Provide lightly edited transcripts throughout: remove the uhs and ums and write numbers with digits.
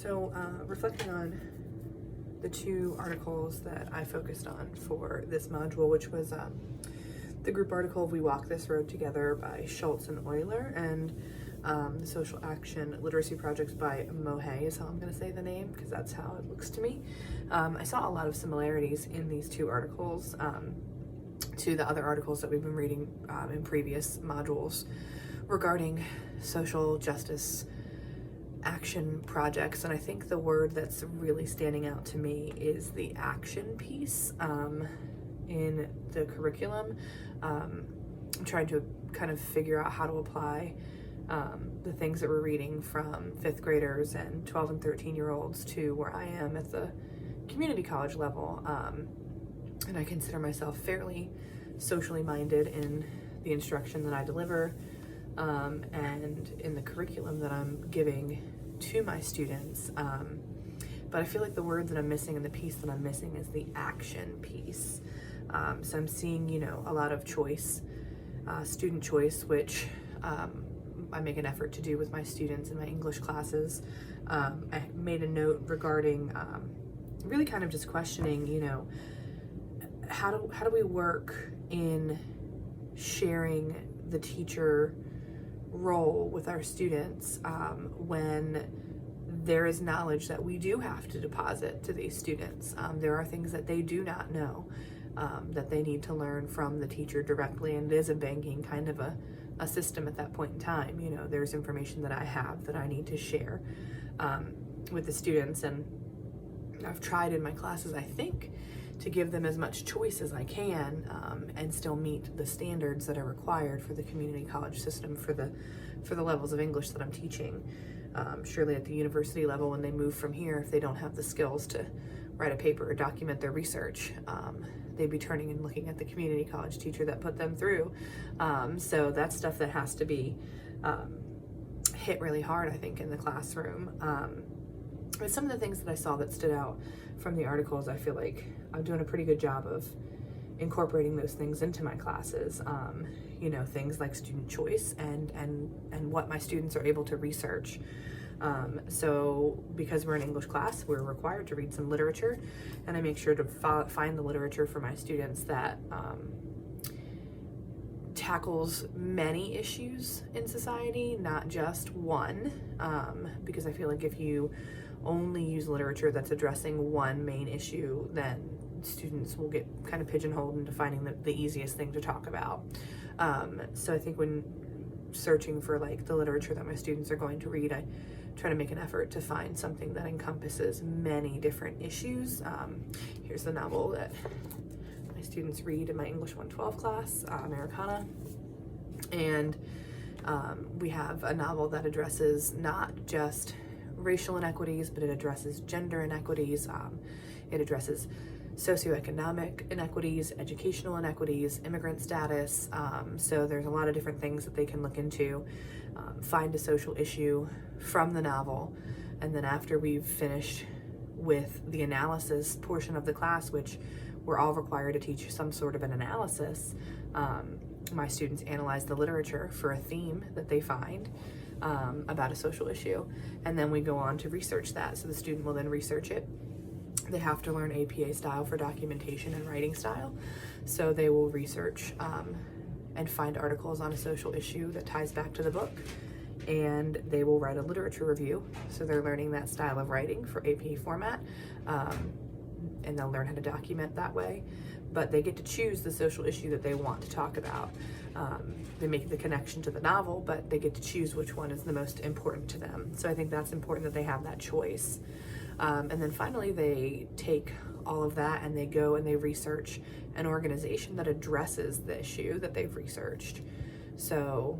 Reflecting on the two articles that I focused on for this module, which was the group article We Walk This Road Together by Schultz and Euler, and the Social Action Literacy Projects by Mohe is how I'm going to say the name, because that's how it looks to me. I saw a lot of similarities in these two articles to the other articles that we've been reading in previous modules regarding social justice action projects, and I think the word that's really standing out to me is the action piece in the curriculum. I'm trying to kind of figure out how to apply the things that we're reading from 5th graders and 12 and 13-year-olds to where I am at the community college level, and I consider myself fairly socially minded in the instruction that I deliver and in the curriculum that I'm giving to my students. But I feel like the word that I'm missing and the piece that I'm missing is the action piece. So I'm seeing, a lot of choice, student choice, which I make an effort to do with my students in my English classes. I made a note regarding really kind of just questioning, how do we work in sharing the teacher role with our students when there is knowledge that we do have to deposit to these students. There are things that they do not know that they need to learn from the teacher directly, and it is a banking kind of a system at that point in time. There's information that I have that I need to share with the students, and I've tried in my classes, I think, to give them as much choice as I can and still meet the standards that are required for the community college system for the levels of English that I'm teaching. Surely at the university level, when they move from here, if they don't have the skills to write a paper or document their research, they'd be turning and looking at the community college teacher that put them through. So that's stuff that has to be hit really hard, I think, in the classroom. But some of the things that I saw that stood out from the articles, I feel like I'm doing a pretty good job of incorporating those things into my classes. Things like student choice and what my students are able to research. So because we're an English class, we're required to read some literature, and I make sure to find the literature for my students that tackles many issues in society, not just one, because I feel like if you only use literature that's addressing one main issue, then students will get kind of pigeonholed into finding the easiest thing to talk about. So I think when searching for like the literature that my students are going to read, I try to make an effort to find something that encompasses many different issues. Here's the novel that my students read in my English 112 class, Americana. And we have a novel that addresses not just racial inequities, but it addresses gender inequities. It addresses socioeconomic inequities, educational inequities, immigrant status. So there's a lot of different things that they can look into, find a social issue from the novel, and then after we've finished with the analysis portion of the class, which we're all required to teach some sort of an analysis, my students analyze the literature for a theme that they find about a social issue, and then we go on to research that. So the student will then research it. They have to learn APA style for documentation and writing style, so they will research and find articles on a social issue that ties back to the book, and they will write a literature review. So they're learning that style of writing for APA format, and they'll learn how to document that way. But they get to choose the social issue that they want to talk about. They make the connection to the novel, but they get to choose which one is the most important to them. So I think that's important that they have that choice. And then finally, they take all of that and they go and they research an organization that addresses the issue that they've researched. So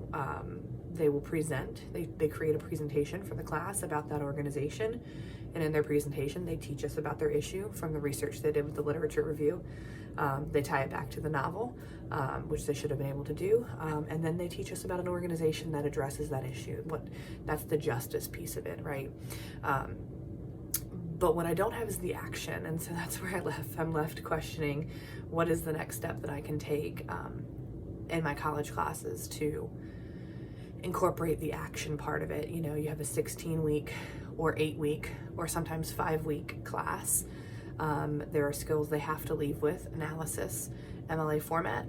they will present, they create a presentation for the class about that organization. And in their presentation, they teach us about their issue from the research they did with the literature review. They tie it back to the novel, which they should have been able to do. And then they teach us about an organization that addresses that issue. That's the justice piece of it, right? But what I don't have is the action. And so that's where I'm left questioning, what is the next step that I can take in my college classes to incorporate the action part of it. You know, you have a 16-week or 8-week or sometimes 5-week class. There are skills they have to leave with: analysis, MLA format,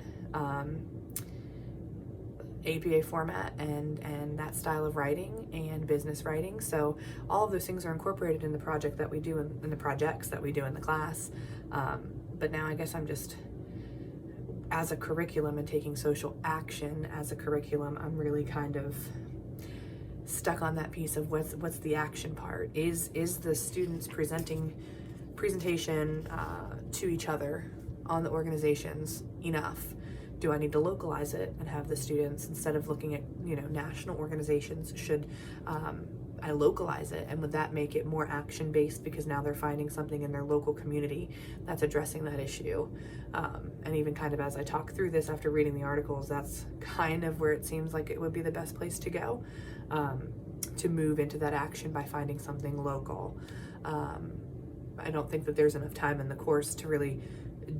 APA format, and that style of writing, and business writing. So all of those things are incorporated in the project that we do in the projects that we do in the class. But now I guess I'm just, as a curriculum and taking social action as a curriculum, I'm really kind of stuck on that piece of what's the action part. Is the students presentation to each other on the organizations enough? Do I need to localize it and have the students, instead of looking at, you know, national organizations, should I localize it? And would that make it more action-based, because now they're finding something in their local community that's addressing that issue? And even kind of as I talk through this after reading the articles, that's kind of where it seems like it would be the best place to go, to move into that action by finding something local. I don't think that there's enough time in the course to really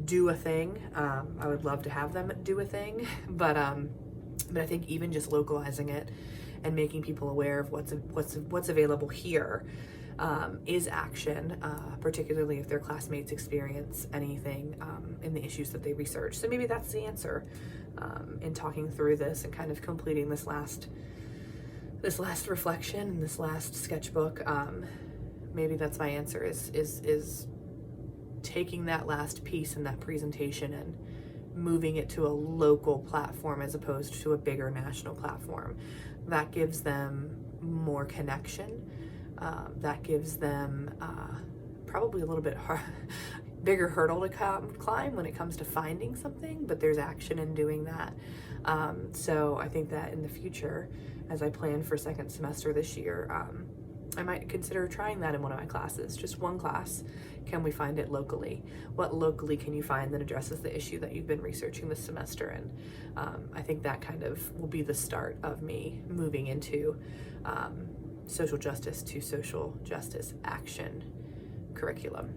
do a thing. I would love to have them do a thing, but I think even just localizing it and making people aware of what's available here is action, particularly if their classmates experience anything in the issues that they research. So maybe that's the answer in talking through this and kind of completing this last reflection and this last sketchbook. Maybe that's my answer, is taking that last piece in that presentation and moving it to a local platform as opposed to a bigger national platform. That gives them more connection. That gives them probably a little bit bigger hurdle to climb when it comes to finding something, but there's action in doing that. So I think that in the future, as I plan for second semester this year, I might consider trying that in one of my classes, just one class. Can we find it locally? What locally can you find that addresses the issue that you've been researching this semester? And I think that kind of will be the start of me moving into social justice to social justice action curriculum.